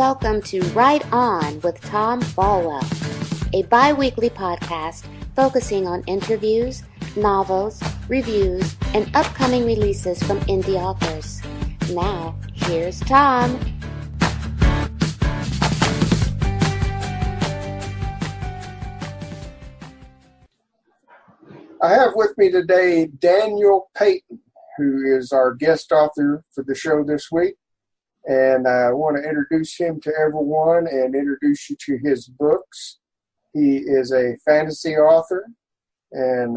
welcome to Write On with Tom Fallwell, a bi-weekly podcast focusing on interviews, novels, reviews, and upcoming releases from indie authors. Now, here's Tom. I have with me today Daniel Peyton, who is our guest author for the show this week. And I want to introduce him to everyone and introduce you to his books. He is a fantasy author. And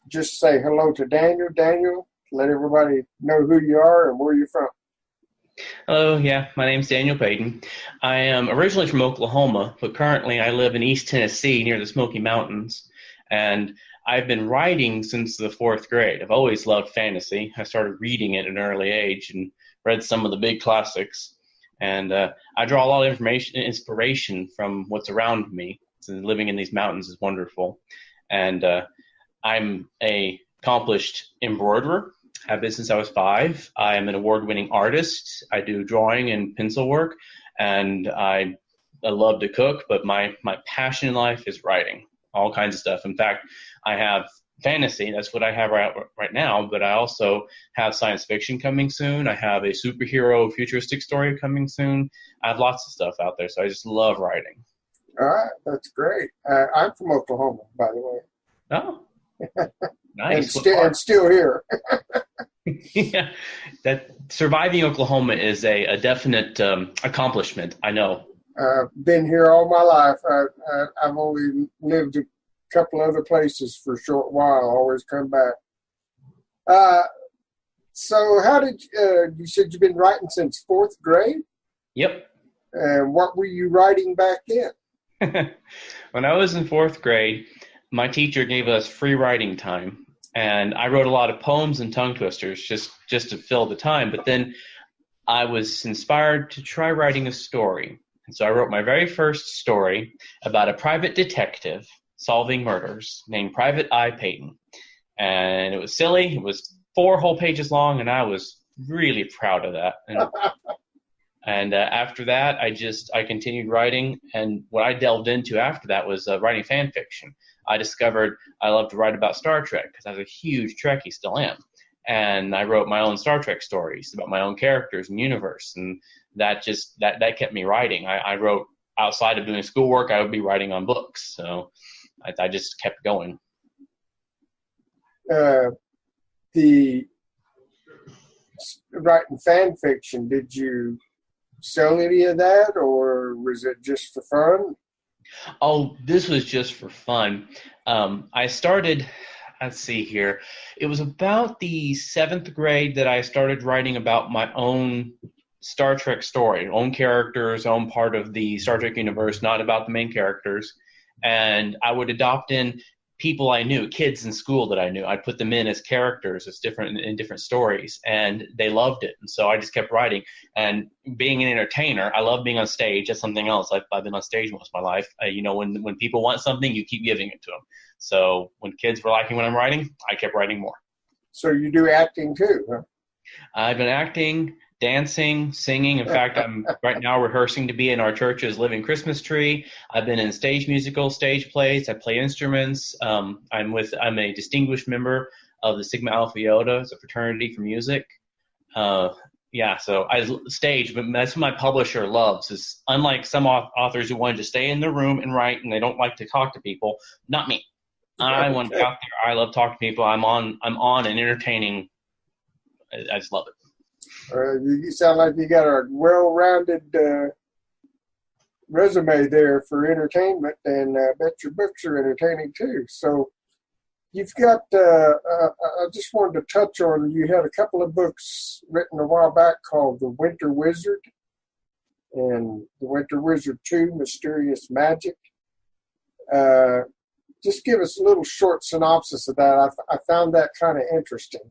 just say hello to Daniel. Daniel, let everybody know who you are and where you're from. Hello, my name's Daniel Peyton. I am originally from Oklahoma, but currently I live in East Tennessee near the Smoky Mountains. And I've been writing since the 4th grade. I've always loved fantasy. I started reading it at an early age and read some of the big classics. And I draw a lot of inspiration from what's around me. So living in these mountains is wonderful. And I'm an accomplished embroiderer. Have been since I was 5. I am an award-winning artist. I do drawing and pencil work. And I love to cook, but my passion in life is writing. All kinds of stuff. In fact, I have fantasy. That's what I have right now. But I also have science fiction coming soon. I have a superhero futuristic story coming soon. I have lots of stuff out there. So I just love writing. All right. That's great. I'm from Oklahoma, by the way. Oh, nice. and still here. Yeah. That surviving Oklahoma is a definite accomplishment. I know. Been here all my life. I've only lived a couple other places for a short while. Always come back. So how did you said you've been writing since 4th grade? Yep. And what were you writing back then? When I was in 4th grade, my teacher gave us free writing time, and I wrote a lot of poems and tongue twisters just to fill the time. But then I was inspired to try writing a story. And so I wrote my very first story about a private detective solving murders named Private I. Peyton. And it was silly. It was 4 whole pages long, and I was really proud of that. And after that, I continued writing. And what I delved into after that was writing fan fiction. I discovered I love to write about Star Trek because I was a huge Trekkie, still am. And I wrote my own Star Trek stories about my own characters and universe. And that kept me writing. I wrote outside of doing schoolwork. I would be writing on books. So I just kept going. The writing fan fiction, did you sell any of that, or was it just for fun? Oh, this was just for fun. I started, let's see here. It was about the 7th grade that I started writing about my own Star Trek story, own characters, own part of the Star Trek universe, not about the main characters. And I would adopt in people I knew, kids in school that I knew. I'd put them in as characters, as different in different stories, and they loved it. And so I just kept writing. And being an entertainer, I love being on stage. That's something else. I've been on stage most of my life. When people want something, you keep giving it to them. So when kids were liking what I'm writing, I kept writing more. So you do acting too, huh? I've been acting, dancing, singing. In fact, I'm right now rehearsing to be in our church's living Christmas tree. I've been in stage musicals, stage plays. I play instruments. I'm a distinguished member of the Sigma Alpha Iota. It's a fraternity for music. So I stage, but that's what my publisher loves. Is unlike some authors who wanted to stay in their room and write, and they don't like to talk to people. Not me. I want to get out there. I love talking to people. I'm on and entertaining. I just love it. You sound like you got a well-rounded resume there for entertainment, and I bet your books are entertaining too. So you've got, I just wanted to touch on, you had a couple of books written a while back called The Winter Wizard and The Winter Wizard 2, Mysterious Magic. Just give us a little short synopsis of that. I found that kind of interesting.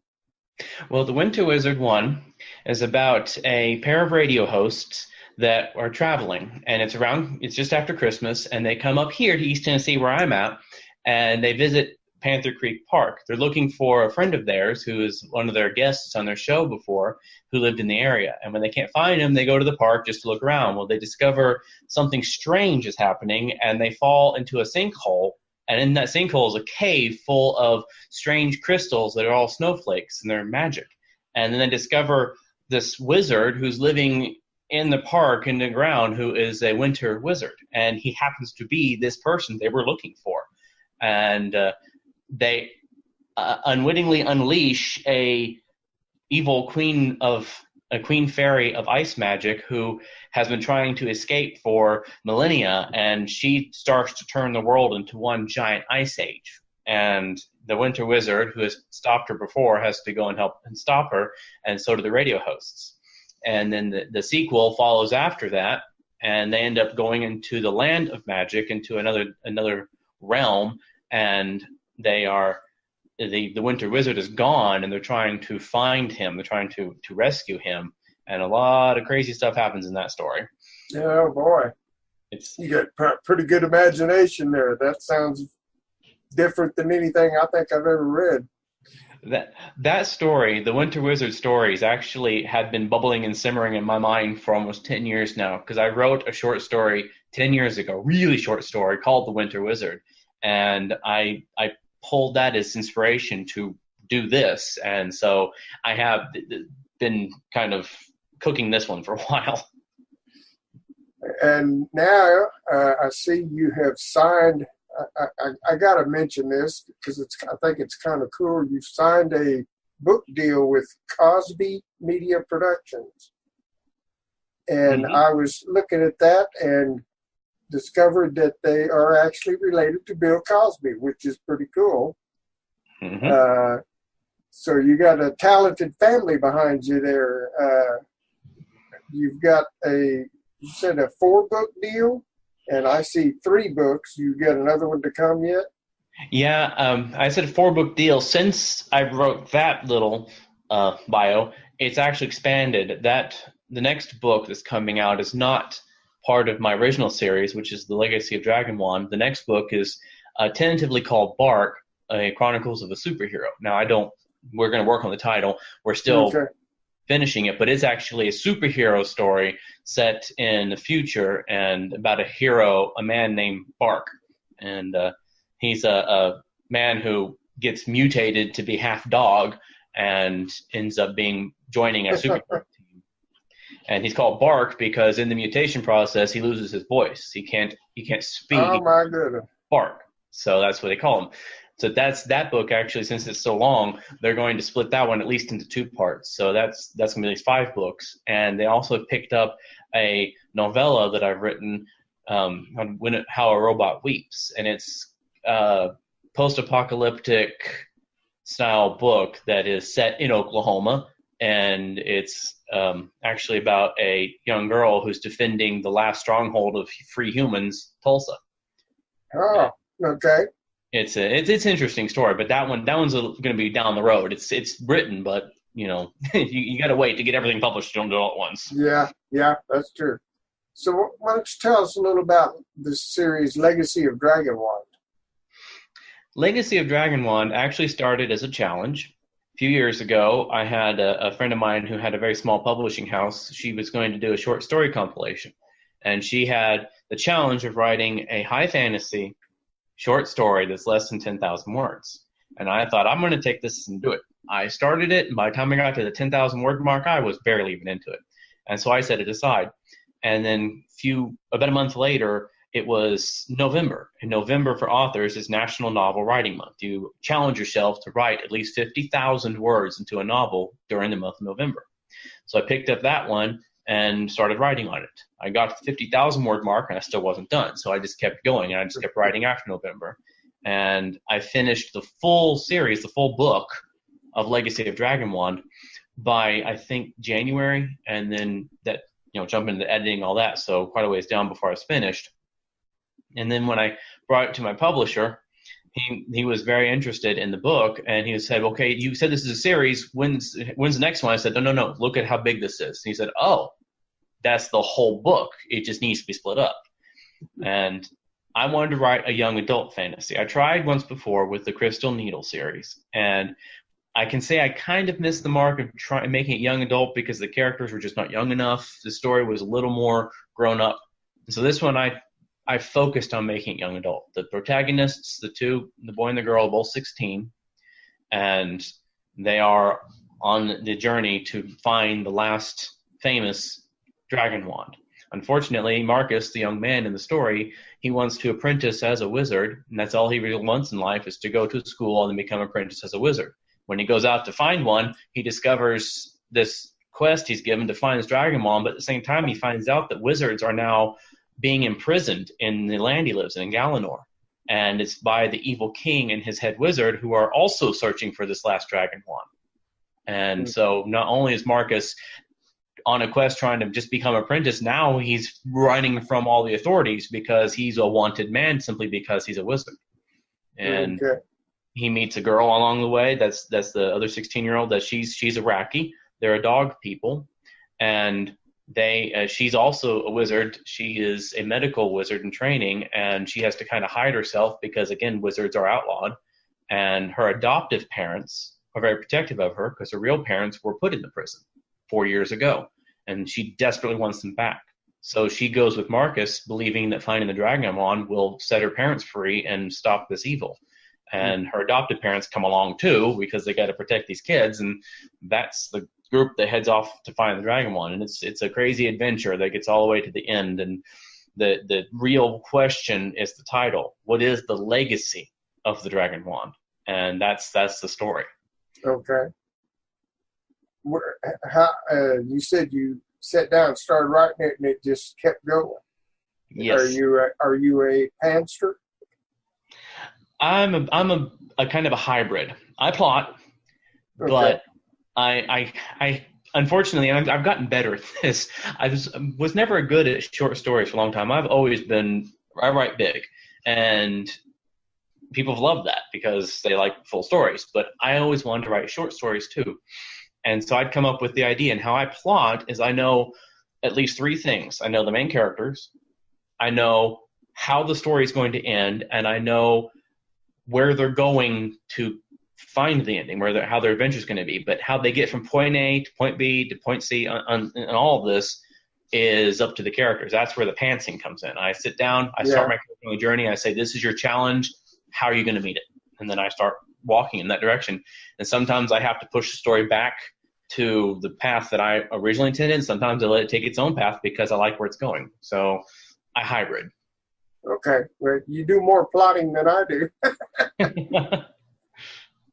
Well, The Winter Wizard 1 is about a pair of radio hosts that are traveling, and it's just after Christmas, and they come up here to East Tennessee where I'm at, and they visit Panther Creek Park. They're looking for a friend of theirs who is one of their guests on their show before, who lived in the area. And when they can't find him, they go to the park just to look around. Well, they discover something strange is happening, and they fall into a sinkhole. And in that sinkhole is a cave full of strange crystals that are all snowflakes, and they're magic. And then they discover this wizard who's living in the park in the ground, who is a winter wizard. And he happens to be this person they were looking for. And they unwittingly unleash a queen fairy of ice magic who has been trying to escape for millennia, and she starts to turn the world into one giant ice age. And the winter wizard, who has stopped her before, has to go and help and stop her, and so do the radio hosts. And then the sequel follows after that, and they end up going into the land of magic, into another realm, and the winter wizard is gone, and they're trying to find him. They're trying to rescue him, and a lot of crazy stuff happens in that story. Oh boy, you got pretty good imagination there. That sounds different than anything I think I've ever read. That story, the Winter Wizard stories, actually had been bubbling and simmering in my mind for almost 10 years now, because I wrote a short story 10 years ago, really short story, called The Winter Wizard. And I pulled that as inspiration to do this. And so I have been kind of cooking this one for a while. And now I see you have signed, I got to mention this because I think it's kind of cool. You've signed a book deal with Cosby Media Productions. And I was looking at that and discovered that they are actually related to Bill Cosby, which is pretty cool. So you got a talented family behind you there. You've got you said a 4-book deal, and I see 3 books. You got another one to come yet? Yeah, I said a 4-book deal. Since I wrote that little bio, it's actually expanded. The next book that's coming out is not part of my original series, which is The Legacy of Dragon Wand. The next book is tentatively called Bark, Chronicles of a Superhero. Now, we're going to work on the title. We're still finishing it, but it's actually a superhero story set in the future and about a man named Bark. And he's a man who gets mutated to be half dog and ends up joining a superhero team. And he's called Bark because in the mutation process, he loses his voice. He can't speak. Oh, my goodness. Bark. So that's what they call him. So that's that book, actually, since it's so long, they're going to split that one at least into 2 parts. So that's going to be at least 5 books. And they also picked up a novella that I've written on How a Robot Weeps. And it's a post-apocalyptic style book that is set in Oklahoma. And it's actually about a young girl who's defending the last stronghold of free humans, Tulsa. Oh, okay. It's an interesting story, but that one's going to be down the road. It's written, but you got to wait to get everything published. You don't do it all at once. Yeah, that's true. So why don't you tell us a little about this series, Legacy of Dragon Wand? Legacy of Dragon Wand actually started as a challenge. A few years ago, I had a friend of mine who had a very small publishing house. She was going to do a short story compilation, and she had the challenge of writing a high fantasy short story that's less than 10,000 words. And I thought, I'm going to take this and do it. I started it, and by the time I got to the 10,000 word mark, I was barely even into it. And so I set it aside. And then about a month later, it was November. And November for authors is National Novel Writing Month. You challenge yourself to write at least 50,000 words into a novel during the month of November. So I picked up that one and started writing on it. I got to the 50,000 word mark and I still wasn't done. So I just kept going and I just kept writing after November. And I finished the full series, the full book of Legacy of Dragon Wand by, I think, January. And then that, jump into the editing, all that. So quite a ways down before I was finished. And then when I brought it to my publisher, he was very interested in the book, and he said, okay, you said this is a series. When's the next one? I said, no, look at how big this is. And he said, oh, that's the whole book. It just needs to be split up. And I wanted to write a young adult fantasy. I tried once before with the Crystal Needle series, and I can say I kind of missed the mark of making it young adult because the characters were just not young enough. The story was a little more grown up. So this one, I focused on making it young adult. The protagonists, the boy and the girl, are both 16, and they are on the journey to find the last famous dragon wand. Unfortunately, Marcus, the young man in the story, he wants to apprentice as a wizard, and that's all he really wants in life is to go to school and become an apprentice as a wizard. When he goes out to find one, he discovers this quest he's given to find his dragon wand, but at the same time he finds out that wizards are now being imprisoned in the land he lives in Galanor. And it's by the evil king and his head wizard who are also searching for this last dragon wand. And so not only is Marcus on a quest trying to just become an apprentice, now he's running from all the authorities because he's a wanted man simply because he's a wizard. And he meets a girl along the way. That's the other 16-year-old. That she's Iraqi. They're a dog people, and she's also a wizard. She is a medical wizard in training, and she has to kind of hide herself because, again, wizards are outlawed. And her adoptive parents are very protective of her because her real parents were put in the prison 4 years ago, and she desperately wants them back. So she goes with Marcus, believing that finding the dragon wand will set her parents free and stop this evil. And her adoptive parents come along too because they got to protect these kids, and that's the group that heads off to find the dragon wand. And it's a crazy adventure that gets all the way to the end. And the real question is the title: what is the legacy of the dragon wand? And that's the story. Okay. You said you sat down and started writing it, and it just kept going. Yes. Are you a pantser? I'm a kind of a hybrid. I plot, but I unfortunately I've gotten better at this. I was never good at short stories for a long time. I write big, and people have loved that because they like full stories. But I always wanted to write short stories too. And so I'd come up with the idea, and how I plot is I know at least three things. I know the main characters, I know how the story is going to end, and I know where they're going to find the ending, how their adventure is going to be. But how they get from point A to point B to point C and all of this is up to the characters. That's where the pantsing comes in. I sit down, I start my character journey, I say, this is your challenge, how are you going to meet it? And then I start walking in that direction. And sometimes I have to push the story back to the path that I originally intended, and sometimes I let it take its own path because I like where it's going. So I hybrid. Okay. Well, you do more plotting than I do.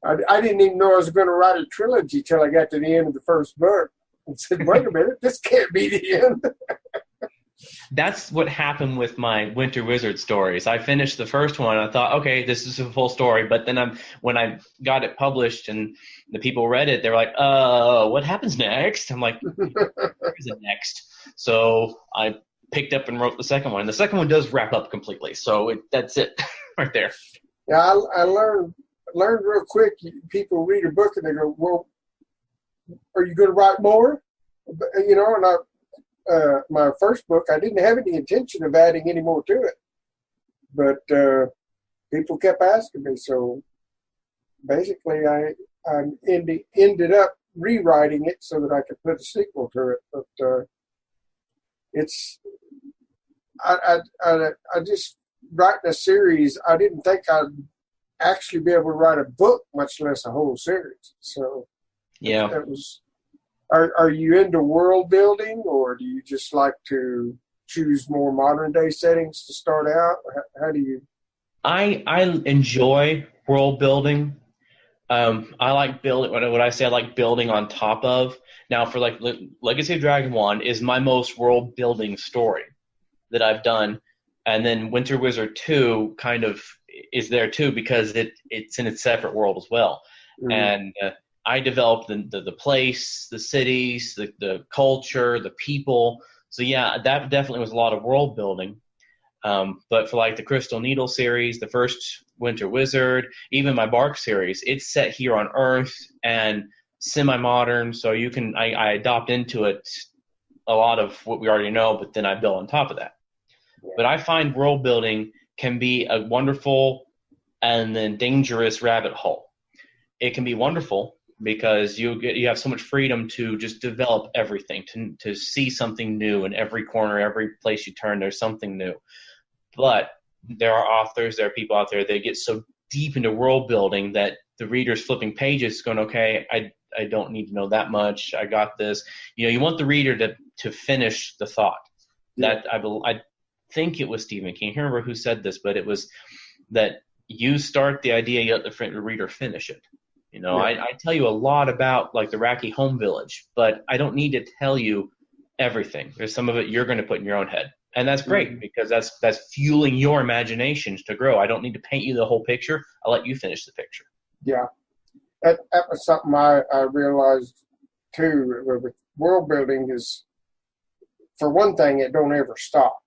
I didn't even know I was going to write a trilogy till I got to the end of the first book and said, wait a minute, this can't be the end. That's what happened with my Winter Wizard stories. I finished the first one. I thought, okay, this is a full story. But then when I got it published and the people read it, they were like, what happens next? I'm like, where's it next? So I picked up and wrote the second one. And the second one does wrap up completely. So that's it right there. Yeah, I learned real quick. People read a book and they go, well, are you going to write more? You know, and my first book, I didn't have any intention of adding any more to it. But people kept asking me. So basically, I ended up rewriting it so that I could put a sequel to it. But I just writing a series, I didn't think I'd actually be able to write a book, much less a whole series. So yeah, that was. Are you into world building, or do you just like to choose more modern day settings to start out? How do you? I enjoy world building. I like building. What I say, I like building on top of. Now, for like Legacy of Dragon Wand is my most world building story that I've done, and then Winter Wizard 2 kind of is there too because it's in its separate world as well, and. I developed the place, the cities, the culture, the people. So yeah, that definitely was a lot of world building. But for like the Crystal Needle series, the first Winter Wizard, even my Bark series, it's set here on Earth and semi-modern. So I adopt into it a lot of what we already know, but then I build on top of that. Yeah. But I find world building can be a wonderful and then dangerous rabbit hole. It can be wonderful because you have so much freedom to just develop everything, to see something new in every corner, every place you turn, there's something new. But there are authors, there are people out there that get so deep into world building that the reader's flipping pages going, okay, I don't need to know that much. I got this. You want the reader to finish the thought. Yeah. That I think it was Stephen King. I can't remember who said this, but it was that you start the idea, you let the reader finish it. Yeah. I tell you a lot about like the Iraqi home village, but I don't need to tell you everything. There's some of it you're going to put in your own head. And that's great because that's fueling your imaginations to grow. I don't need to paint you the whole picture. I'll let you finish the picture. Yeah. That was something I realized too. With world building is, for one thing, it don't ever stop.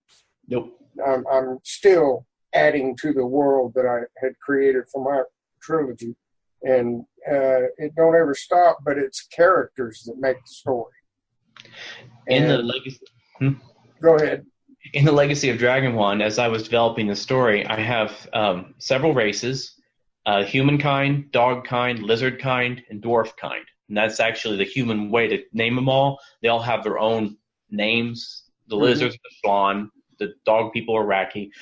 Nope. I'm still adding to the world that I had created for my trilogy. And it don't ever stop, but it's characters that make the story. In the legacy, Go ahead. In the Legacy of Dragonwand, as I was developing the story, I have several races: humankind, dog kind, lizard kind, and dwarf kind. And that's actually the human way to name them all. They all have their own names. The lizards are Slan, the dog people are Raki.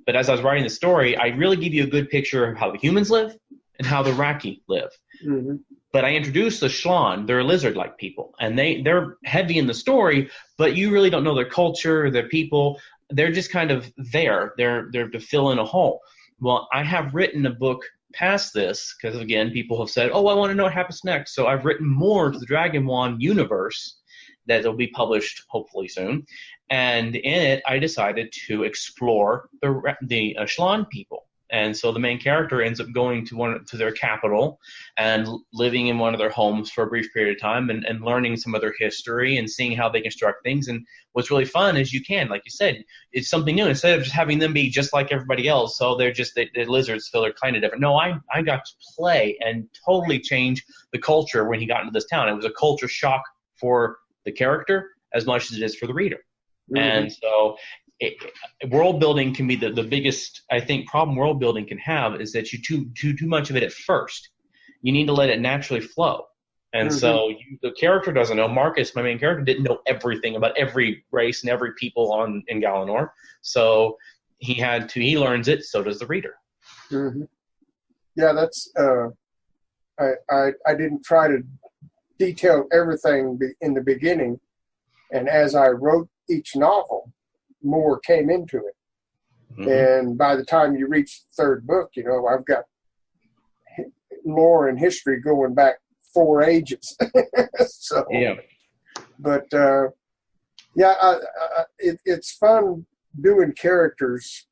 But as I was writing the story, I really give you a good picture of how the humans live and how the Raki live. Mm-hmm. But I introduced the Slan. They're lizard-like people, and they're heavy in the story, but you really don't know their culture, their people. They're just kind of there. They're to fill in a hole. Well, I have written a book past this because, again, people have said, oh, I want to know what happens next. So I've written more to the Dragonwand universe that will be published hopefully soon. And in it, I decided to explore the Slan people. And so the main character ends up going to their capital and living in one of their homes for a brief period of time and learning some of their history and seeing how they construct things. And what's really fun is you can, like you said, it's something new. Instead of just having them be just like everybody else, so they're lizards, so they're kind of different. No, I got to play and totally change the culture when he got into this town. It was a culture shock for the character as much as it is for the reader. Mm-hmm. And so world building can be the biggest, I think, problem world building can have is that you do too much of it at first. You need to let it naturally flow. And so the character doesn't know. Marcus, my main character, didn't know everything about every race and every people in Galanor. So he learns it, so does the reader. Mm-hmm. Yeah, that's I didn't try to detail everything in the beginning. And as I wrote each novel, more came into it. Mm-hmm. And by the time you reach the third book, I've got lore and history going back 4 ages. So, yeah. But it's fun doing characters,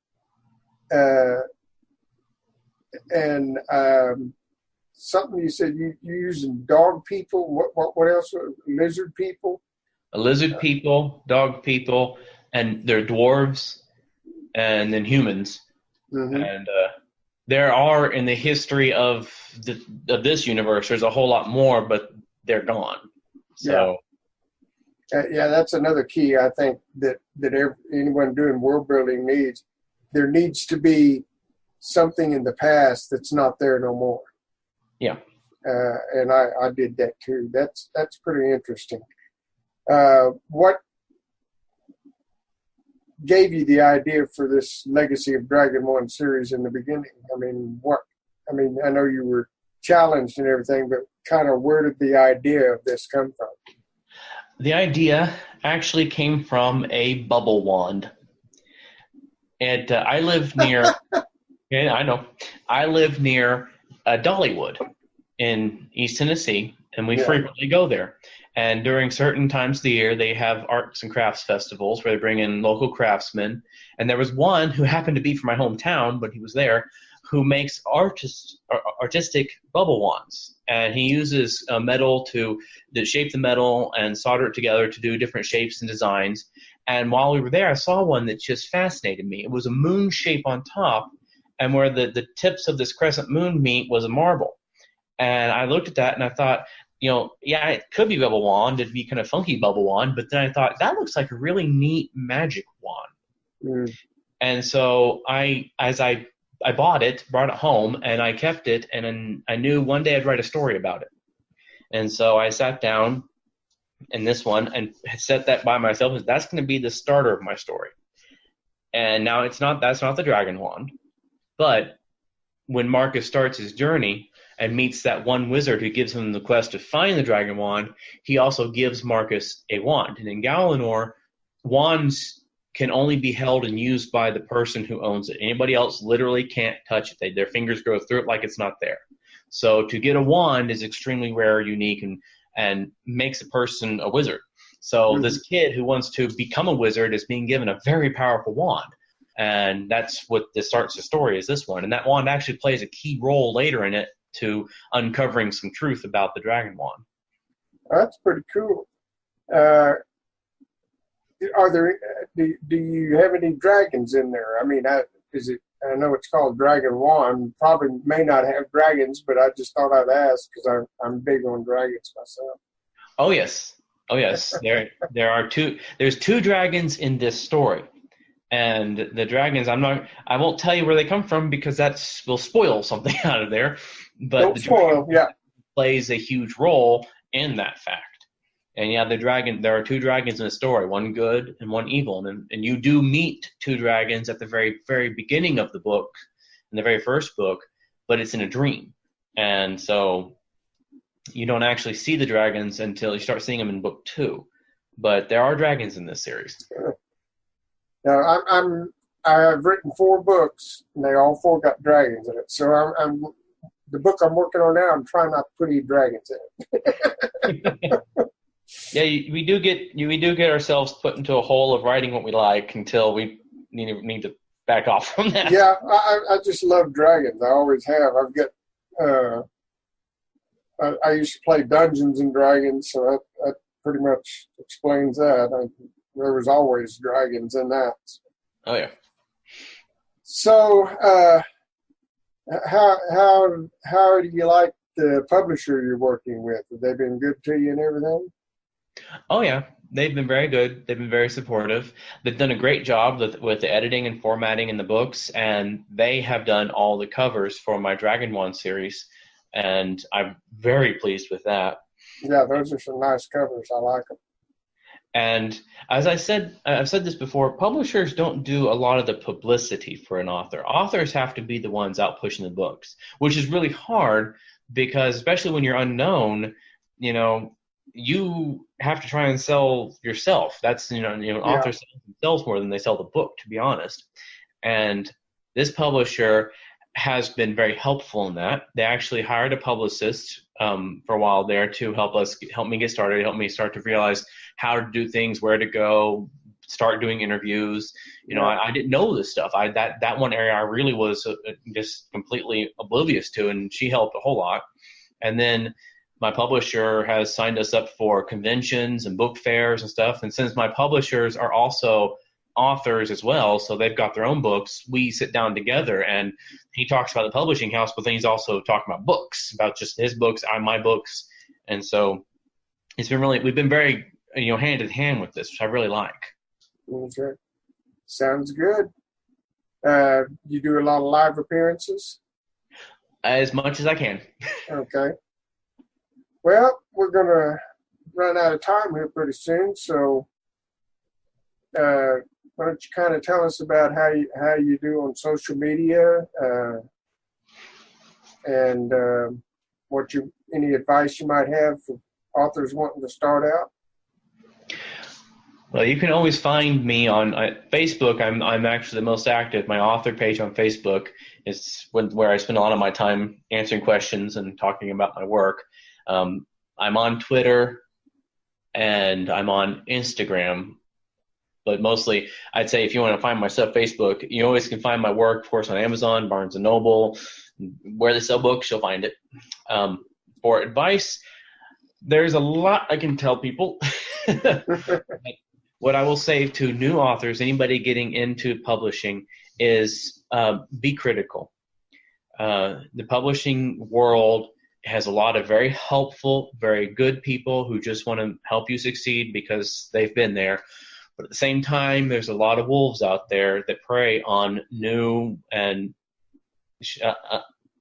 and something you said you using dog people. What else? Lizard people. Lizard people, dog people, and they're dwarves, and then humans. Mm-hmm. And there are, in the history of this universe, there's a whole lot more, but they're gone. So, yeah, that's another key. I think that anyone doing world building needs. There needs to be something in the past that's not there no more. Yeah, and I did that too. That's pretty interesting. What gave you the idea for this Legacy of Dragonwand series in the beginning? I know you were challenged and everything, but kind of where did the idea of this come from? The idea actually came from a bubble wand. And I live near, yeah, I know. I live near Dollywood in East Tennessee, and we frequently go there. And during certain times of the year, they have arts and crafts festivals where they bring in local craftsmen. And there was one who happened to be from my hometown, but he was there, who makes artistic bubble wands. And he uses metal to shape the metal and solder it together to do different shapes and designs. And while we were there, I saw one that just fascinated me. It was a moon shape on top, and where the tips of this crescent moon meet was a marble. And I looked at that and I thought, it could be bubble wand. It'd be kind of funky bubble wand. But then I thought, that looks like a really neat magic wand. Mm. And so I bought it, brought it home, and I kept it, and then I knew one day I'd write a story about it. And so I sat down in this one and set that by myself as that's going to be the starter of my story. And now that's not the dragon wand, but when Marcus starts his journey and meets that one wizard who gives him the quest to find the dragon wand, he also gives Marcus a wand. And in Galanor, wands can only be held and used by the person who owns it. Anybody else literally can't touch it. Their fingers go through it like it's not there. So to get a wand is extremely rare, unique, and makes a person a wizard. So this kid who wants to become a wizard is being given a very powerful wand. And that's what starts the story, is this one. And that wand actually plays a key role later in it to uncovering some truth about the dragon wand. That's pretty cool. Do you have any dragons in there? I mean, I know it's called Dragon Wand. Probably may not have dragons, but I just thought I'd ask because I'm big on dragons myself. Oh yes. There's two dragons in this story. And the dragons, I won't tell you where they come from because will spoil something out of there. But Don't spoil, yeah. Plays a huge role in that fact. And yeah, there are two dragons in the story, one good and one evil. And you do meet two dragons at the very, very beginning of the book, in the very first book, but it's in a dream. And so you don't actually see the dragons until you start seeing them in book 2. But there are dragons in this series. Now, I've written 4 books, and they all 4 got dragons in it. So the book I'm working on now, I'm trying not to put any dragons in it. Yeah, we do get ourselves put into a hole of writing what we like until we need to back off from that. Yeah, I just love dragons. I always have. I've got I used to play Dungeons and Dragons, so that pretty much explains that. There was always dragons in that. Oh yeah. So, how do you like the publisher you're working with? Have they been good to you and everything? Oh yeah, they've been very good. They've been very supportive. They've done a great job with the editing and formatting in the books, and they have done all the covers for my Dragon Wand series, and I'm very pleased with that. Yeah, those are some nice covers. I like them. And as I've said this before, publishers don't do a lot of the publicity for an author. Authors have to be the ones out pushing the books, which is really hard because, especially when you're unknown, you have to try and sell yourself. That's, authors sell themselves more than they sell the book, to be honest. And this publisher has been very helpful in that. They actually hired a publicist for a while there to help me get started, help me start to realize how to do things, where to go, start doing interviews. I didn't know this stuff. That one area I really was just completely oblivious to, and she helped a whole lot. And then my publisher has signed us up for conventions and book fairs and stuff. And since my publishers are also authors as well, so they've got their own books, we sit down together and he talks about the publishing house, but then he's also talking about books, about just his books, my books. And so we've been very, hand in hand with this, which I really like. Okay. Sounds good. You do a lot of live appearances? As much as I can. Okay. Well, we're going to run out of time here pretty soon, so why don't you kind of tell us about how you do on social media and any advice you might have for authors wanting to start out? Well, you can always find me on Facebook. I'm actually the most active. My author page on Facebook is where I spend a lot of my time answering questions and talking about my work. I'm on Twitter and I'm on Instagram, but mostly I'd say if you want to find my stuff, Facebook, you always can find my work, of course, on Amazon, Barnes & Noble, where they sell books, you'll find it. For advice, there's a lot I can tell people. What I will say to new authors, anybody getting into publishing, is be critical. The publishing world has a lot of very helpful, very good people who just want to help you succeed because they've been there. But at the same time, there's a lot of wolves out there that prey on new and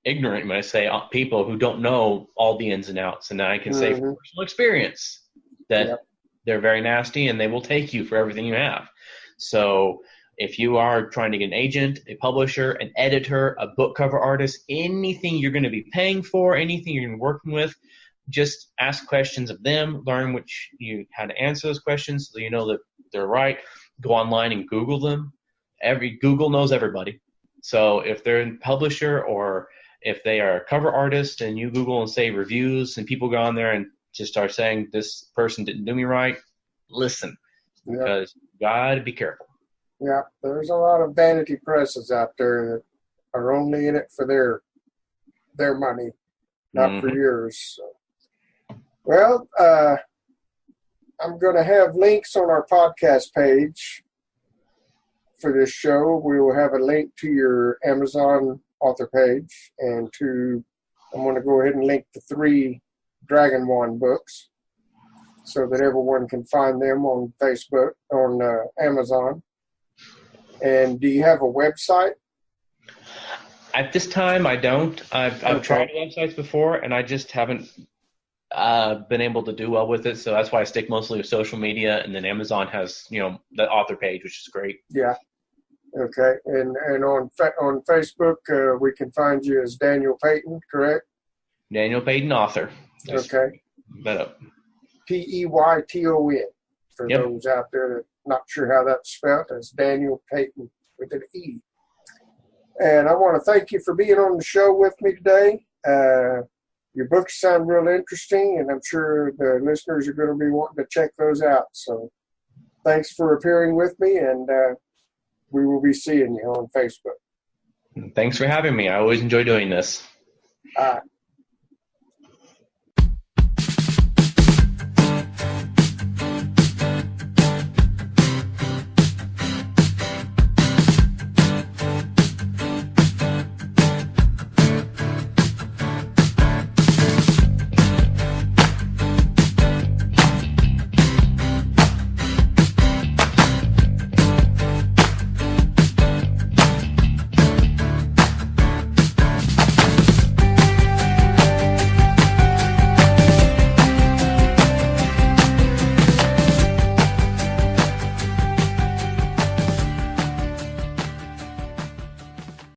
ignorant, when I say, people who don't know all the ins and outs. And I can say from personal experience that they're very nasty and they will take you for everything you have. So if you are trying to get an agent, a publisher, an editor, a book cover artist, anything you're going to be paying for, anything you're going to be working with, just ask questions of them, learn how to answer those questions so you know that they're right. Go online and Google them. Google knows everybody. So if they're a publisher or if they are a cover artist and you Google and say reviews and people go on there and just start saying this person didn't do me right, listen, because you got to be careful. Yeah, there's a lot of vanity presses out there that are only in it for their money, not for yours. So. Well, I'm going to have links on our podcast page for this show. We will have a link to your Amazon author page, and I'm going to go ahead and link the 3 Dragon Wand books so that everyone can find them on Facebook, on Amazon. And do you have a website? At this time, I don't. I've tried websites before, and I just haven't been able to do well with it. So that's why I stick mostly with social media, and then Amazon has, the author page, which is great. Yeah. Okay. And on Facebook, we can find you as Daniel Peyton, correct? Daniel Peyton, author. Okay. That up. Peyton. For those out there that not sure how that's spelled, that's Daniel Peyton with an E. And I want to thank you for being on the show with me today. Your books sound real interesting, and I'm sure the listeners are going to be wanting to check those out. So thanks for appearing with me, and we will be seeing you on Facebook. Thanks for having me. I always enjoy doing this. All right.